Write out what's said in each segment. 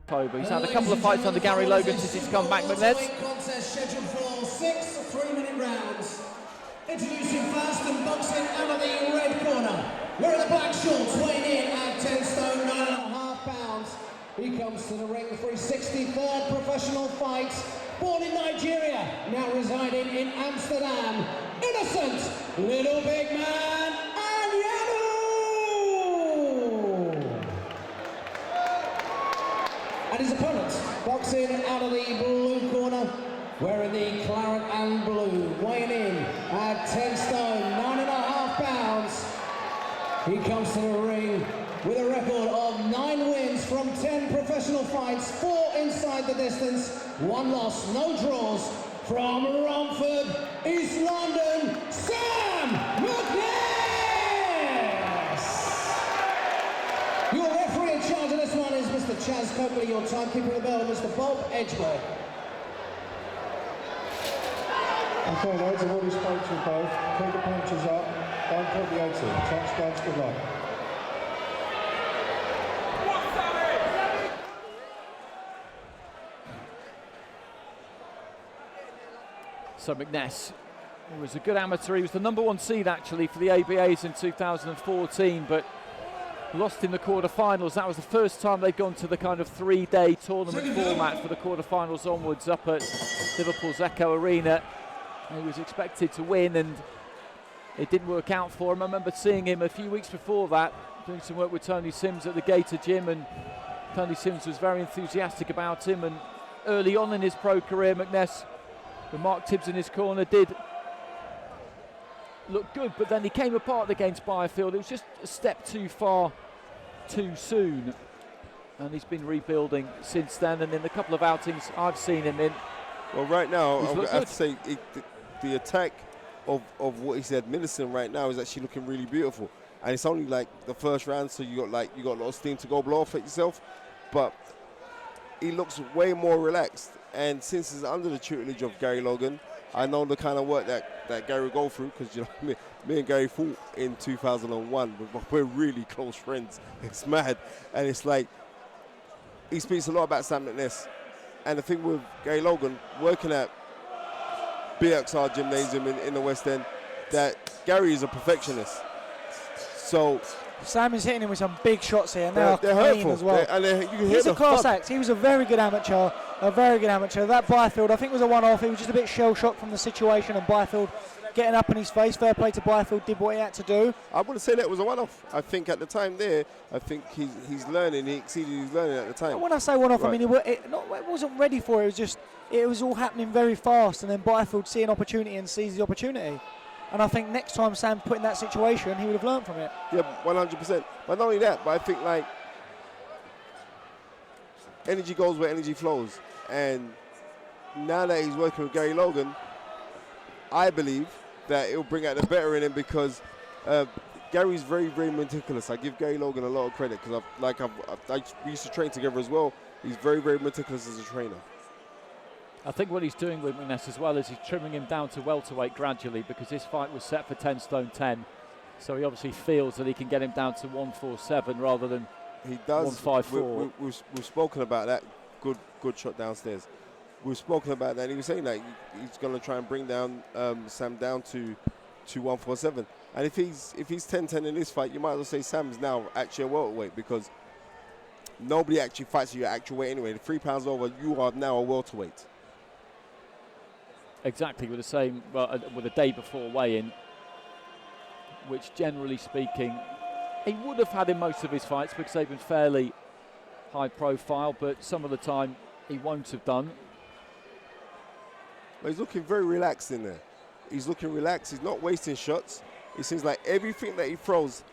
October. He's had a couple of fights under Gary Logan since he's come back, MCNESS. Contest scheduled for 6 3-minute rounds. Introducing first and boxing out of the red corner. Wearing the black shorts, weighing in at 10 stone, 9.5 pounds. He comes to the ring for his 63rd professional fight. Born in Nigeria, now residing in Amsterdam. Innocent little big man, ANYANWU! And his opponent, boxing out of the blue corner, wearing the claret and blue, weighing in at 10 stone, 9.5 pounds. He comes to the ring with a record of 9 wins from 10 professional fights, 4 inside the distance, 1 loss, no draws. From Romford, East London, Sam MCNESS! Your referee in charge of this one is Mr. Chaz Coakley, your timekeeper of the bell, Mr. Bob Edgeworth. Okay, lads, I've already spoke to you both. Keep the punches up, don't put the eggs in. Touch gloves, good luck. So MCNESS was a good amateur. He was the #1 seed actually for the ABAs in 2014, but lost in the quarterfinals. That was the first time they'd gone to the kind of 3-day tournament format for the quarterfinals onwards up at Liverpool's Echo Arena. He was expected to win and it didn't work out for him. I remember seeing him a few weeks before that, doing some work with Tony Sims at the Gator Gym, and Tony Sims was very enthusiastic about him. And early on in his pro career, MCNESS, with Mark Tibbs in his corner, did look good, but then he came apart against Byfield. It was just a step too far too soon, and he's been rebuilding since then. And in the couple of outings I've seen him in, well, right now I have good. to say the attack of what he's administering right now is actually looking really beautiful, and it's only like the first round, so you got a lot of steam to go blow off at yourself, but he looks way more relaxed. And since he's under the tutelage of Gary Logan, I know the kind of work that Gary go through, because you know me and Gary fought in 2001. We're really close friends. It's mad, and it's like he speaks a lot about Sam MCNESS. And the thing with Gary Logan working at BXR Gymnasium in the West End, that Gary is a perfectionist. So Sam is hitting him with some big shots here. They're hurtful as well. You can He's a class act. He was a very good amateur. That Byfield, I think, was a one-off. He was just a bit shell-shocked from the situation, and Byfield getting up in his face. Fair play to Byfield, did what he had to do. I wouldn't say that was a one-off. I think at the time there, I think he's learning. He exceeded his learning at the time. When I say one-off, right. I mean it wasn't ready for it. It was all happening very fast, and then Byfield see an opportunity and sees the opportunity. And I think next time Sam put in that situation, he would have learned from it. Yeah, 100%. But not only that, but I think like energy goes where energy flows. And now that he's working with Gary Logan, I believe that it'll bring out the better in him, because Gary's very, very meticulous. I give Gary Logan a lot of credit, because we used to train together as well. He's very, very meticulous as a trainer. I think what he's doing with MCNESS as well is he's trimming him down to welterweight gradually, because this fight was set for 10 stone 10. So he obviously feels that he can get him down to 147 rather than he does. 154. We've spoken about that. Good shot downstairs. We've spoken about that. He was saying that he's going to try and bring down Sam down to 147. And if he's 10-10 in this fight, you might as well say Sam's now actually a welterweight, because nobody actually fights at your actual weight anyway. The 3 pounds over, you are now a welterweight. Exactly, with the same, with a day before weigh-in, which generally speaking, he would have had in most of his fights, because they've been fairly high profile, but some of the time he won't have done. But he's looking very relaxed in there. He's looking relaxed, he's not wasting shots. It seems like everything that he throws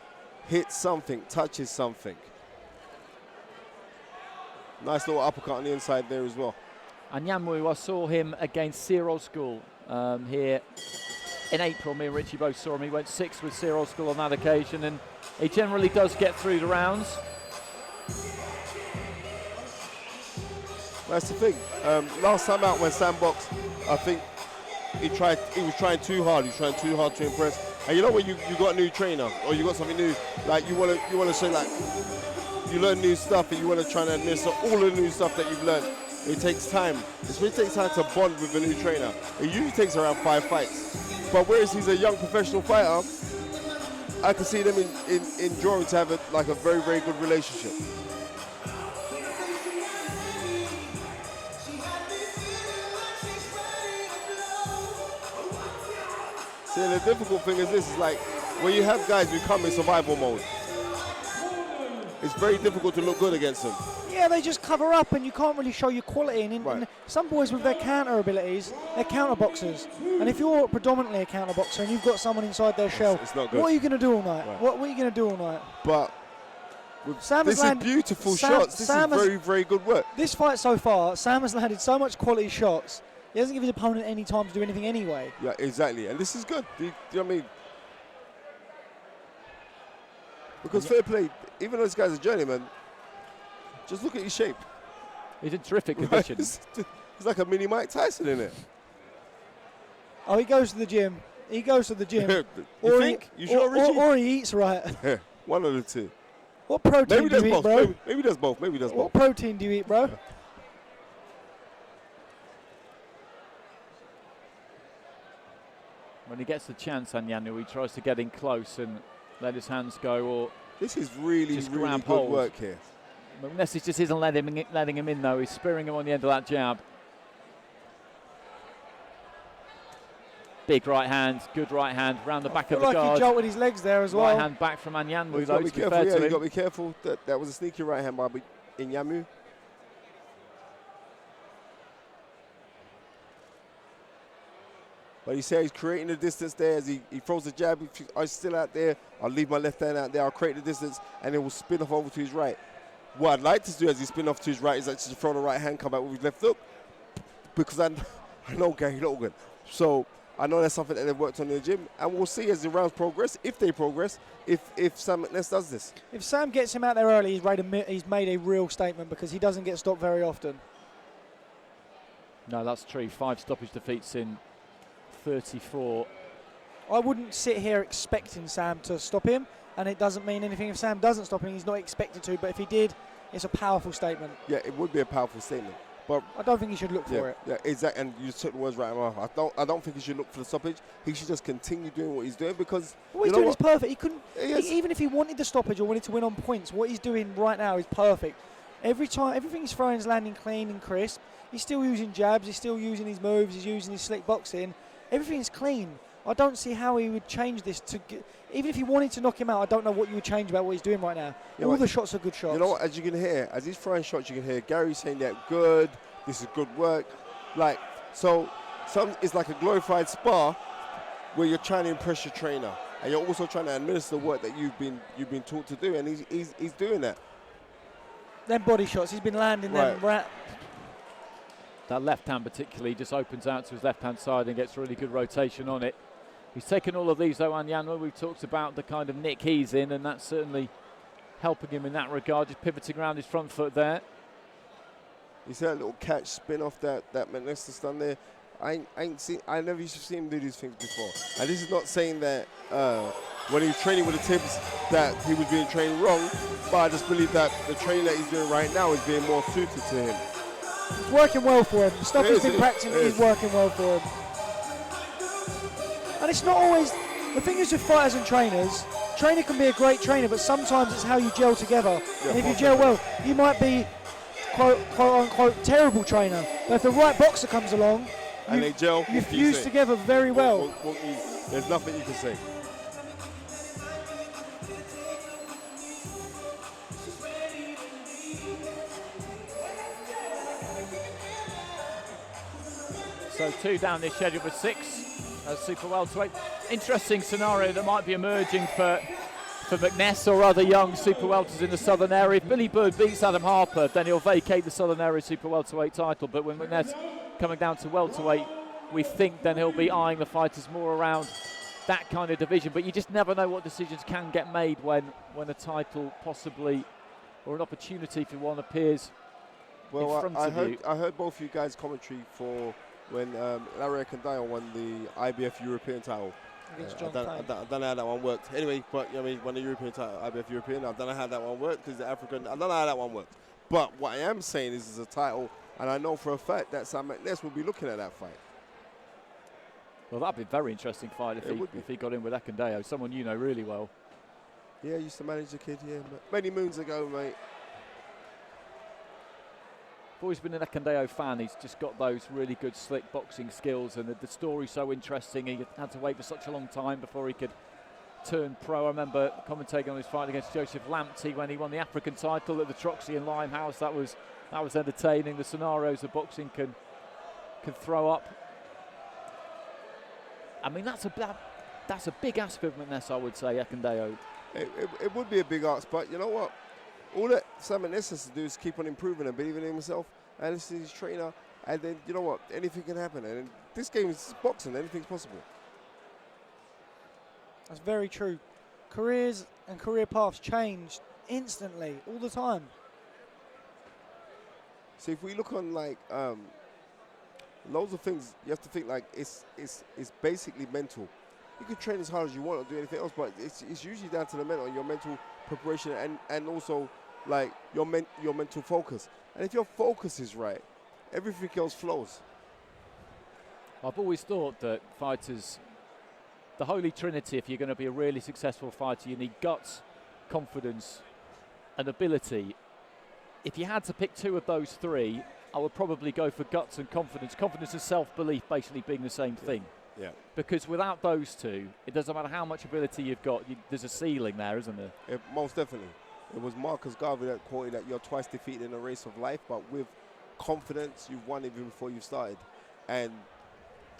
hits something, touches something. Nice little uppercut on the inside there as well. ANYANWU, I saw him against Cyril School here in April. Me and Richie both saw him. He went 6 with Cyril School on that occasion, and he generally does get through the rounds. That's the thing. Last time out when Sam boxed, I think he was trying too hard. He was trying too hard to impress. And you know when you got a new trainer or you got something new, like you want to say like you learn new stuff and you want to try and administer all the new stuff that you've learned, it takes time. It takes time to bond with a new trainer. It usually takes around 5 fights. But whereas he's a young professional fighter, I can see them in drawing to have a very, very good relationship. See, the difficult thing is this, is like, when you have guys who come in survival mode, it's very difficult to look good against them. Yeah, they just cover up and you can't really show your quality. And some boys with their counter abilities, they're counter boxers. And if you're predominantly a counter boxer and you've got someone inside their shell, it's not good. What are you going to do all night? Right. What are you going to do all night? But this is beautiful shots. This is very, very good work. This fight so far, Sam has landed so much quality shots. He doesn't give his opponent any time to do anything anyway. Yeah, exactly. And this is good. Do you know what I mean? Because fair play, even though this guy's a journeyman, just look at his shape. He's in terrific condition. He's like a mini Mike Tyson in it. Oh, he goes to the gym. He goes to the gym. You think? You sure, Richie? Or he eats right. Yeah, one of the two. What protein do you eat, bro? Maybe does both. Maybe does both. What protein do you eat, bro? When he gets the chance, ANYANWU, he tries to get in close and let his hands go, or this is really, just really grab good hold. work here. MCNESS just isn't letting him in, though. He's spearing him on the end of that jab. Big right hand, good right hand, round the back of the guard. He jolted his legs there as well. Right hand back from ANYANWU, though, to be fair to him. You've got to be careful. That was a sneaky right hand by ANYANWU. But he said he's creating the distance there as he throws the jab. I'm still out there. I'll leave my left hand out there. I'll create the distance, and it will spin off over to his right. What I'd like to do as he spin off to his right is actually throw the right hand, come back with his left hook, because I know Gary Logan. So I know that's something that they've worked on in the gym, and we'll see as the rounds progress, if they progress, if Sam McNess does this. If Sam gets him out there early, he's made a real statement, because he doesn't get stopped very often. No, that's true. 5 stoppage defeats in 34. I wouldn't sit here expecting Sam to stop him, and it doesn't mean anything if Sam doesn't stop him. He's not expected to, but if he did, it's a powerful statement. Yeah, it would be a powerful statement. But I don't think he should look for it. Yeah, exactly. And you took the words right out of my mouth. I don't think he should look for the stoppage. He should just continue doing what he's doing, because what he's doing is perfect. He couldn't, yes. Even if he wanted the stoppage or wanted to win on points, what he's doing right now is perfect. Every time, everything he's throwing is landing clean and crisp. He's still using jabs. He's still using his moves. He's using his slick boxing. Everything's clean. I don't see how he would change this to. Even if he wanted to knock him out, I don't know what you would change about what he's doing right now. All the shots are good shots. You know what? As you can hear, as he's throwing shots, you can hear Gary saying that good. This is good work. Like, so it's like a glorified spar where you're trying to impress your trainer, and you're also trying to administer the work that you've been taught to do, and he's doing that. Them body shots, he's been landing them. That left hand particularly just opens out to his left hand side and gets really good rotation on it. He's taken all of these, though, ANYANWU. We've talked about the kind of nick he's in, and that's certainly helping him in that regard, just pivoting around his front foot there. You see that little catch spin off that McNess has done there. I never used to see him do these things before. And this is not saying that when he was training with the Tibbs that he was being trained wrong, but I just believe that the training that he's doing right now is being more suited to him. It's working well for him. The stuff he's been practicing is working well for him. And it's not always, the thing is with fighters and trainers, trainer can be a great trainer, but sometimes it's how you gel together. Yeah, and if you gel well, you might be quote unquote terrible trainer, but if the right boxer comes along, and they gel, you fuse together very well. There's nothing you can say. So 2 down this schedule for 6 as super welterweight. Interesting scenario that might be emerging for McNess or other young super welters in the southern area. If Billy Bird beats Adam Harper, then he'll vacate the southern area super welterweight title. But when McNess coming down to welterweight, we think then he'll be eyeing the fighters more around that kind of division. But you just never know what decisions can get made when a title possibly, or an opportunity if you want, appears in front of you. I heard both of you guys commentary for when Larry Candayo won the IBF European title. against I John don't, Tain. I don't know how that one worked. Anyway, but I mean, when the European title, IBF European, I don't know how that one worked because the African, I don't know how that one worked. But what I am saying is, it's a title, and I know for a fact that Sam McNess will be looking at that fight. Well, that'd be a very interesting fight if he got in with Akindeo, someone you know really well. Yeah, I used to manage a kid here many moons ago, mate. I've always been an Akindeo fan. He's just got those really good slick boxing skills, and the story's so interesting. He had to wait for such a long time before he could turn pro. I remember commentating on his fight against Joseph Lamptey when he won the African title at the Troxy in Limehouse. That was entertaining. The scenarios that boxing can throw up. I mean, that's a big ask of McNess, I would say, Akindeo. It would be a big ask, but you know what? All that Sam McNess has to do is keep on improving and believing in himself, and listen to his trainer, and then, you know what? Anything can happen. And this game is boxing. Anything's possible. That's very true. Careers and career paths change instantly, all the time. So if we look on, like, loads of things, you have to think, like, it's basically mental. You can train as hard as you want or do anything else, but it's usually down to the mental, your mental preparation, and also, like, your mental focus. And if your focus is right, everything else flows. I've always thought that fighters, the holy trinity, if you're going to be a really successful fighter, you need guts, confidence, and ability. If you had to pick two of those three, I would probably go for guts and confidence. Confidence and self-belief basically being the same thing. Yeah. Because without those two, it doesn't matter how much ability you've got, there's a ceiling there, isn't there? Yeah, most definitely. It was Marcus Garvey that quoted that you're twice defeated in a race of life, but with confidence, you've won even before you started. And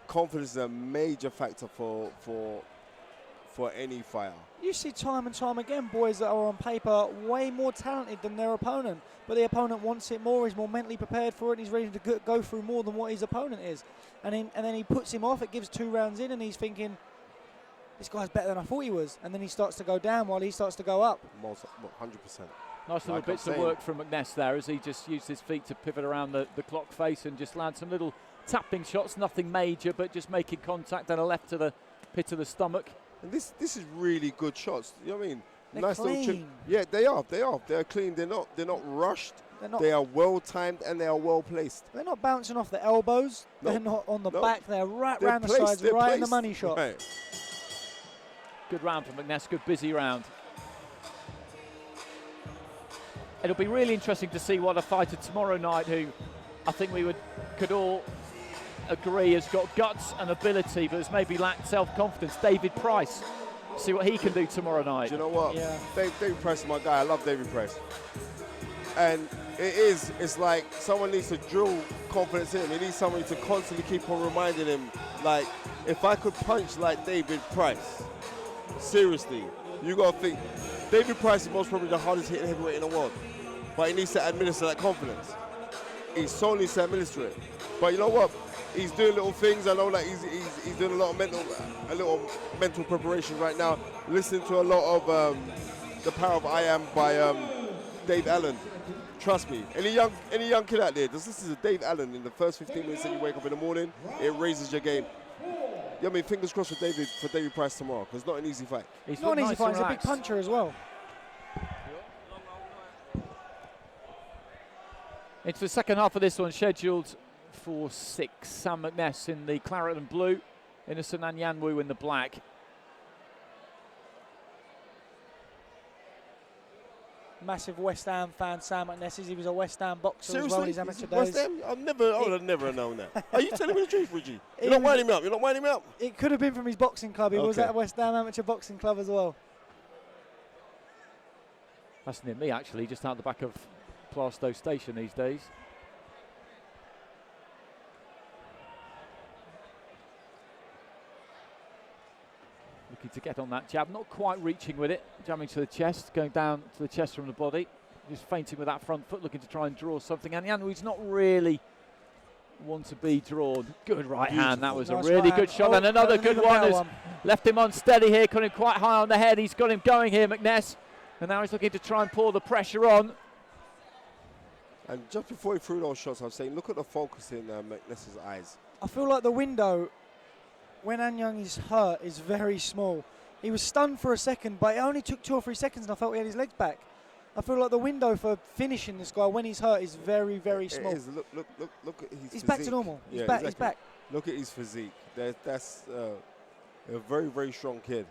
confidence is a major factor for any fighter. You see time and time again boys that are on paper way more talented than their opponent, but the opponent wants it more, he's more mentally prepared for it, and he's ready to go through more than what his opponent is. And then he puts him off, it gives 2 rounds in, and he's thinking, this guy's better than I thought he was. And then he starts to go down while he starts to go up. Most 100%. Nice little bits of work from McNess there as he just used his feet to pivot around the clock face and just land some little tapping shots, nothing major, but just making contact, and a left to the pit of the stomach. And this is really good shots. You know what I mean? They're nice clean. little chip. Yeah, they are. They're clean. They're not rushed. Not, they are well timed and they are well placed. They're not bouncing off the elbows. Nope. They're not on the Nope. back. They're right They're round the placed. sides, They're right in placed. the money shot. Right. Good round from McNess. Good busy round. It'll be really interesting to see what a fighter tomorrow night, who I think could all agree has got guts and ability, but has maybe lacked self-confidence. David Price. See what he can do tomorrow night. Do you know what? Yeah. David Price is my guy. I love David Price. And it's like someone needs to drill confidence in him. He needs somebody to constantly keep on reminding him, like, if I could punch like David Price, seriously, you got to think, David Price is most probably the hardest hitting heavyweight in the world. But he needs to administer that confidence. He so needs to administer it. But you know what? He's doing little things. I know that he's doing a lot of mental preparation right now. Listening to a lot of The Power of I Am by Dave Allen. Trust me. Any young kid out there, just listen to Dave Allen in the first 15 minutes that you wake up in the morning. It raises your game. Yeah, I mean, fingers crossed for David Price tomorrow, because it's not an easy fight. It's not an easy fight. He's a big puncher as well. Into the second half of this one, scheduled for 6. Sam McNess in the claret and blue, Innocent ANYANWU in the black. Massive West Ham fan, Sam McNess. He was a West Ham boxer Seriously? as well in his amateur West days. Ham? I'd never have known that. Are you telling me the truth, Reggie? You're not winding me up. You're not winding me up. It could have been from his boxing club. He was Okay. at West Ham Amateur Boxing Club as well. That's near me, actually, just out the back of Plaistow Station these days. Looking to get on that jab, not quite reaching with it, jamming to the chest, going down to the chest from the body, just feinting with that front foot, looking to try and draw something. And ANYANWU's not really one to be drawn. Good right hand, that was nice a really right good hand. shot, and another good one has left him unsteady here, got him quite high on the head. He's got him going here, McNess, and now he's looking to try and pour the pressure on. And just before he threw those shots, I was saying, look at the focus in McNess's eyes. I feel like the window when ANYANWU is hurt is very small. He was stunned for a second, but it only took 2 or 3 seconds and I felt he had his legs back. I feel like the window for finishing this guy when he's hurt is very, very small. It is. Look at his He's physique. back to normal. He's Yeah, back. exactly. He's back. Look at his physique. That's a very, very strong kid.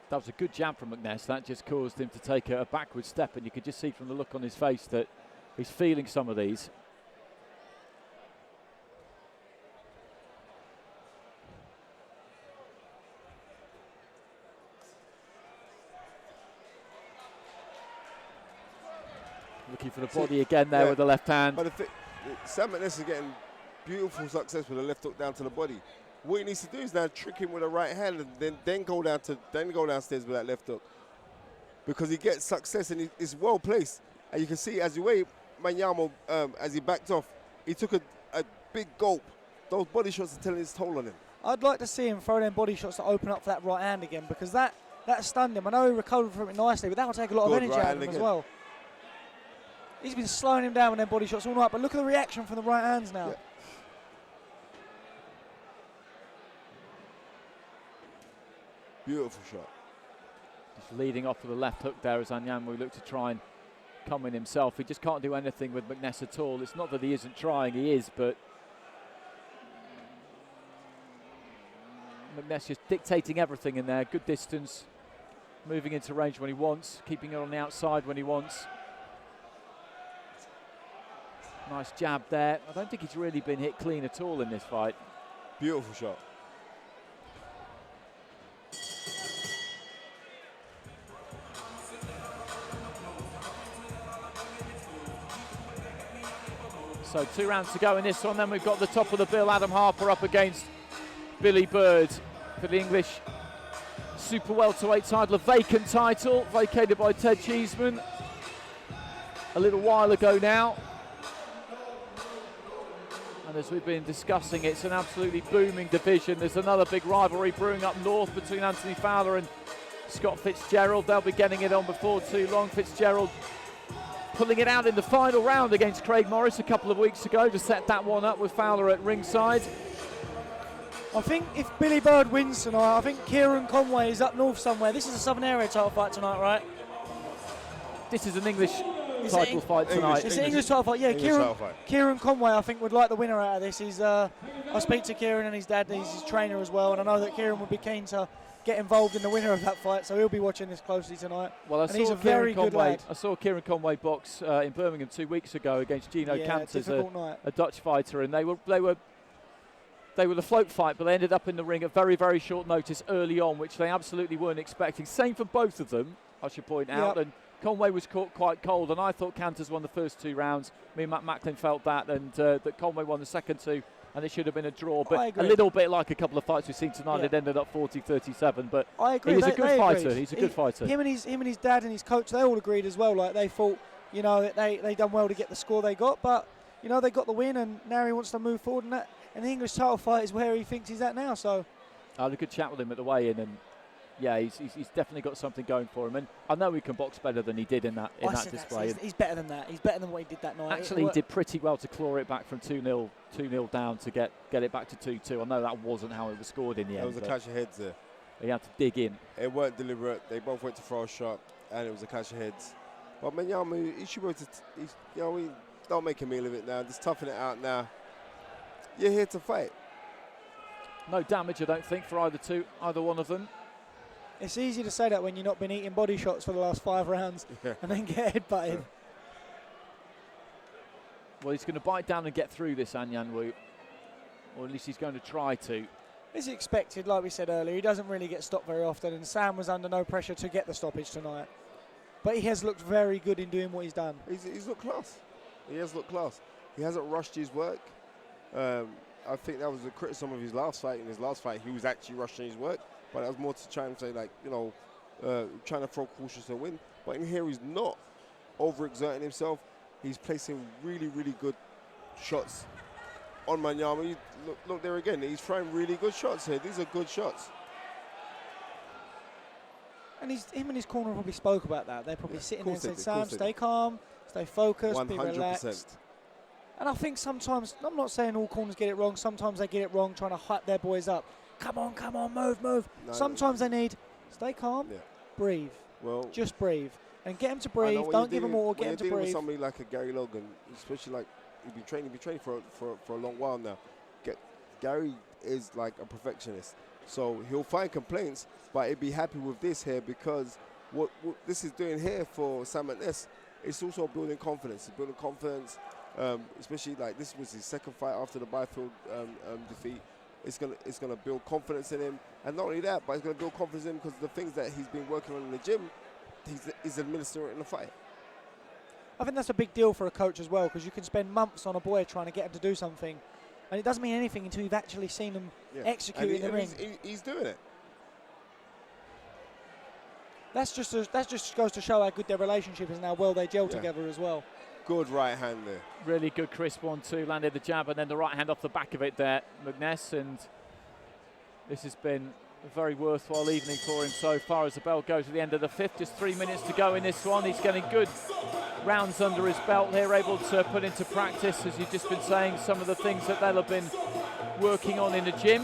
That was a good jab from MCNESS. That just caused him to take a backward step, and you could just see from the look on his face that he's feeling some of these. Looking for the body again there with the left hand. But Sam McNess is getting beautiful success with a left hook down to the body. What he needs to do is now trick him with a right hand and then go downstairs with that left hook, because he gets success and he's well placed. And you can see as you wait, MTK, as he backed off, he took a big gulp. Those body shots are telling his toll on him. I'd like to see him throw them body shots to open up for that right hand again, because that stunned him. I know he recovered from it nicely, but that will take a lot of energy out of him as well. He's been slowing him down with them body shots all night, but look at the reaction from the right hands now. Yeah. Beautiful shot. Just leading off with the left hook there as ANYANWU looked to try and come in himself. He just can't do anything with MCNESS at all. It's not that he isn't trying, he is, but MCNESS just dictating everything in there. Good distance, moving into range when he wants, keeping it on the outside when he wants. Nice jab there. I don't think he's really been hit clean at all in this fight. Beautiful shot. So 2 rounds to go in this one. Then we've got the top of the bill, Adam Harper up against Billy Bird for the English super welterweight title, a vacant title, vacated by Ted Cheeseman a little while ago now. And as we've been discussing, it's an absolutely booming division. There's another big rivalry brewing up north between Anthony Fowler and Scott Fitzgerald. They'll be getting it on before too long. Fitzgerald pulling it out in the final round against Craig Morris a couple of weeks ago to set that one up with Fowler at ringside. I think if Billy Bird wins tonight, I think Kieran Conway is up north somewhere. This is a Southern Area title fight tonight, right? This is an English title fight tonight. It's an English title fight, yeah. Kieran Conway, I think, would like the winner out of this. I speak to Kieran and his dad, he's his trainer as well, and I know that Kieran would be keen to get involved in the winner of that fight, so he'll be watching this closely tonight. Well, he's a very good lad. I saw Kieran Conway box in Birmingham 2 weeks ago against Gino Canters, a Dutch fighter, and they were the float fight, but they ended up in the ring at very, very short notice early on, which they absolutely weren't expecting. Same for both of them, I should point out. And Conway was caught quite cold, and I thought Canters won the first 2 rounds. Me and Matt Macklin felt that, and that Conway won the second 2, and it should have been a draw. But a little bit like a couple of fights we've seen tonight, it ended up 40-37. But I agree. He's a good fighter. He's a good fighter. Him and his dad and his coach, they all agreed as well. Like, they thought, you know, they done well to get the score they got, but you know, they got the win, and now he wants to move forward, and the English title fight is where he thinks he's at now. So I had a good chat with him at the weigh-in, and yeah, he's definitely got something going for him, and I know he can box better than he did in that display. He's better than that. He's better than what he did that night. Actually, he did pretty well to claw it back from 2-0 down to get it back to 2-2. I know that wasn't how it was scored in the end. There was a clash of heads there. He had to dig in. It weren't deliberate. They both went to throw a shot, and it was a clash of heads. But MTK, he should be able to, don't make a meal of it now. Just toughen it out now. You're here to fight. No damage, I don't think, for either one of them. It's easy to say that when you've not been eating body shots for the last 5 rounds and then get headbutted. Well, he's going to bite down and get through this, ANYANWU. Or at least he's going to try to. As expected, like we said earlier, he doesn't really get stopped very often, and Sam was under no pressure to get the stoppage tonight. But he has looked very good in doing what he's done. He's looked class. He has looked class. He hasn't rushed his work. I think that was a criticism of his last fight. In his last fight, he was actually rushing his work. But that was more to try and say, like, you know, trying to throw caution to win. But in here, he's not overexerting himself. He's placing really, really good shots on MTK. Look there again. He's throwing really good shots here. These are good shots. And him and his corner probably spoke about that. They're probably sitting there and saying, Sam, stay calm, stay focused, 100%. be relaxed. And I think sometimes, I'm not saying all corners get it wrong, sometimes they get it wrong trying to hype their boys up. come on, move. No, Sometimes they need, stay calm, Yeah. breathe. Well, Just breathe. And get him to I breathe. know when Don't you're give him dealing- more, when get him you're to dealing with breathe. somebody like a Gary Logan, especially like he's been training for a long while now. Gary is like a perfectionist, so he'll find complaints, but he'd be happy with this here because what this is doing here for MCNESS, it's also building confidence. It's building confidence, especially like this was his second fight after the Byfield defeat. It's gonna build confidence in him, and not only that, but it's gonna build confidence in him because the things that he's been working on in the gym, he's administering in the fight. I think that's a big deal for a coach as well, because you can spend months on a boy trying to get him to do something, and it doesn't mean anything until you've actually seen him execute in the ring. He's doing it. That just goes to show how good their relationship is and how well they gel together as well. Good right hand there. Really good crisp 1-2, landed the jab and then the right hand off the back of it there, MCNESS, and this has been a very worthwhile evening for him so far as the bell goes to the end of the fifth. Just 3 minutes to go in this one. He's getting good rounds under his belt here, able to put into practice, as you've just been saying, some of the things that they'll have been working on in the gym.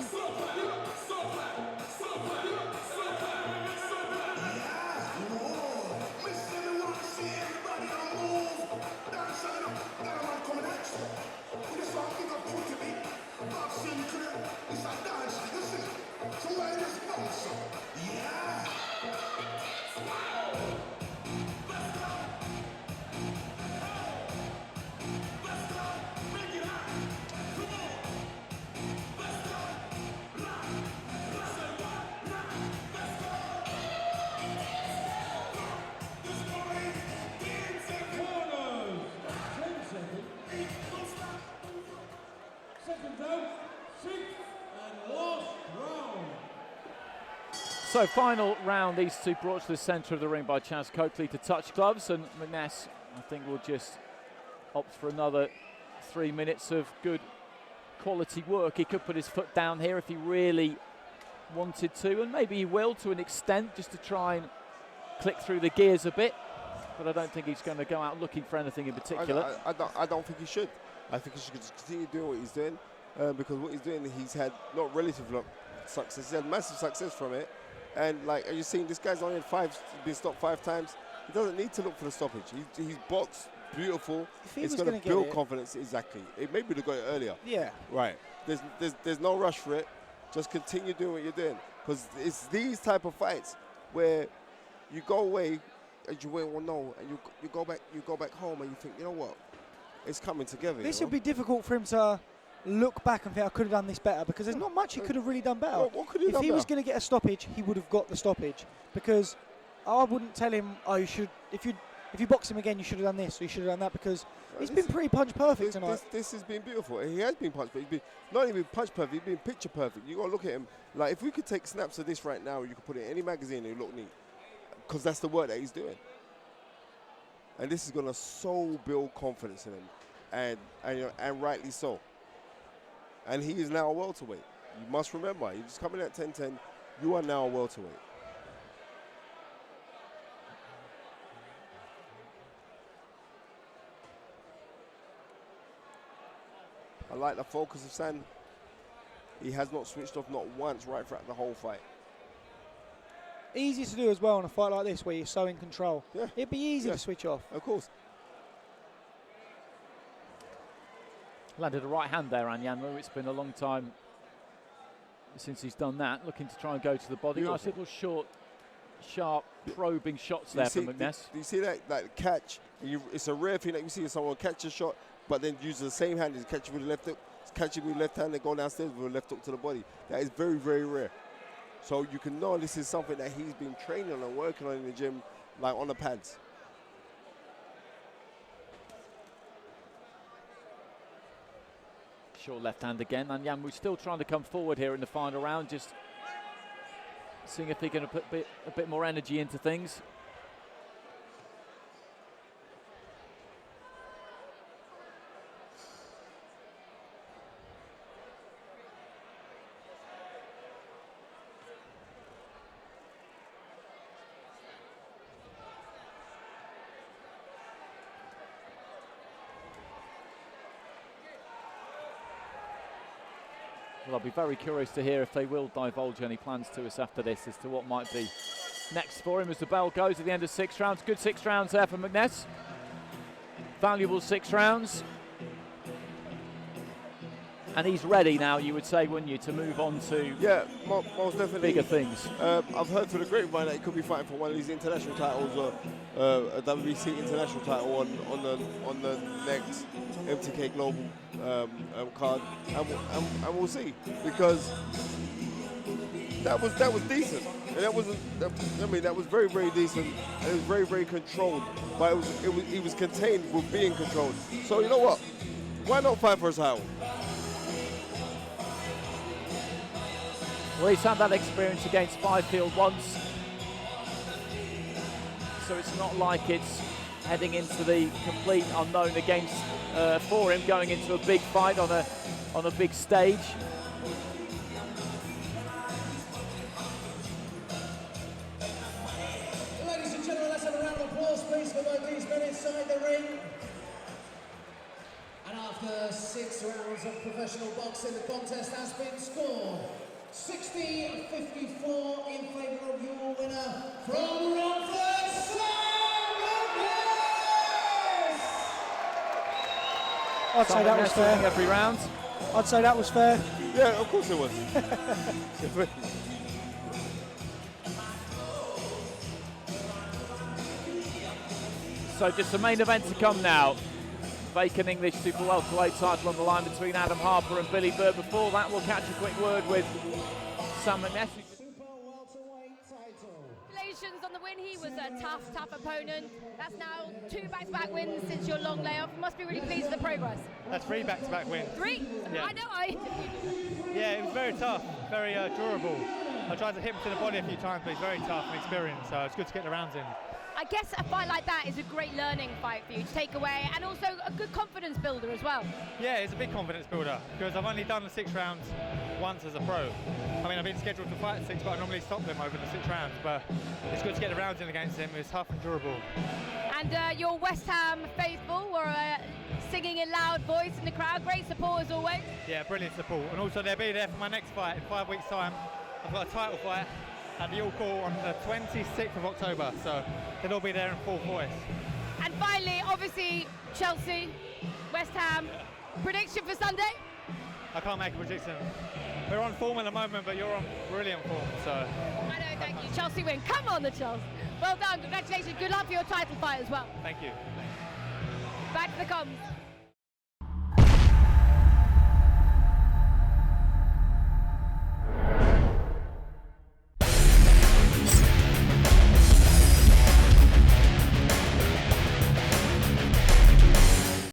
So final round, these two brought to the centre of the ring by Chaz Coakley to touch gloves, and MCNESS, I think, will just opt for another 3 minutes of good quality work. He could put his foot down here if he really wanted to, and maybe he will to an extent, just to try and click through the gears a bit, but I don't think he's going to go out looking for anything in particular. I don't think he should. I think he should just continue doing what he's doing, because what he's doing, he's had not relative success, he's had massive success from it. And like, as you've seen, this guy's only had been stopped 5 times. He doesn't need to look for the stoppage. He's boxed, beautiful. It's going to build confidence, exactly. It maybe would have got it earlier. Yeah. Right. There's no rush for it. Just continue doing what you're doing. Because it's these type of fights where you go away and you wait, well, no, and you go back home and you think, you know what, it's coming together. This would be difficult for him to look back and think, I could have done this better, because there's not much he could have really done better. What could he have if done he was better? going to get a stoppage, he would have got the stoppage, because I wouldn't tell him, oh, you should, if you box him again, you should have done this or you should have done that, because he's been pretty punch perfect tonight. This has been beautiful. He has been punch perfect. He's been not even punch perfect, he's been picture perfect. You got to look at him. Like, if we could take snaps of this right now, you could put it in any magazine and it look neat, because that's the work that he's doing. And this is going to so build confidence in him, and rightly so. And he is now a welterweight. You must remember, he's just coming at 10-10. You are now a welterweight. I like the focus of San. He has not switched off not once right throughout the whole fight. Easy to do as well in a fight like this where you're so in control. Yeah. It'd be easy to switch off. Of course. Landed a right hand there, ANYANWU. It's been a long time since he's done that. Looking to try and go to the body. Beautiful. Nice little short, sharp, probing shots there from MCNESS. Do you see that catch? It's a rare thing that you see someone catch a shot, but then use the same hand as catch it with the left hook, catch it with the left hand and go downstairs with a left hook to the body. That is very, very rare. So you can know this is something that he's been training on and working on in the gym, like on the pads. Short left hand again. ANYANWU still trying to come forward here in the final round, just seeing if they're going to put a bit more energy into things. Well, I'll be very curious to hear if they will divulge any plans to us after this as to what might be next for him as the bell goes at the end of 6 rounds. Good 6 rounds there for MCNESS. Valuable 6 rounds. And he's ready now, you would say, wouldn't you, to move on to most definitely bigger things. I've heard through the grapevine that he could be fighting for one of these international titles, or a WBC international title on the next MTK Global card, and we'll see, because that was decent, and that was very, very decent, and it was very, very controlled, but he was contained with being controlled. So you know what? Why not fight for his title? Well, he's had that experience against Byfield once, so it's not like it's heading into the complete unknown against for him, going into a big fight on a big stage. Ladies and gentlemen, let's have a round of applause, please, for both these men inside the ring. And after 6 rounds of professional boxing, the contest has been scored 60-54 in favour of your winner from Romford, I'd say that was fair. Every round. I'd say that was fair. Yeah, of course it was. So just the main event to come now. Vacant English super welterweight title on the line between Adam Harper and Billy Bird. Before that, we'll catch a quick word with Sam McNess. Super welterweight title. Congratulations on the win. He was a tough opponent. That's now 2 back-to-back wins since your long layoff. You must be really pleased with the progress. That's 3 back-to-back wins. 3? Yeah. I know. Yeah, it was very tough, very durable. I tried to hit him to the body a few times, but he's very tough and experienced, so it's good to get the rounds in. I guess a fight like that is a great learning fight for you to take away, and also a good confidence builder as well. Yeah, it's a big confidence builder, because I've only done the 6 rounds once as a pro. I mean, I've been scheduled to fight 6, but I normally stop them over the 6 rounds, but it's good to get the rounds in against him. It's tough and durable. And your West Ham faithful were singing in loud voice in the crowd. Great support as always. Yeah, brilliant support. And also they'll be there for my next fight in 5 weeks' time. I've got a title fight at the All Call on the 26th of October, so they'll all be there in full voice. And finally, obviously, Chelsea, West Ham. Prediction for Sunday? I can't make a prediction. We're on form at the moment, but you're on brilliant form, so. I know, thank you. Chelsea win. Come on, the Chelsea. Well done. Congratulations. Good luck for your title fight as well. Thank you. Back to the comms.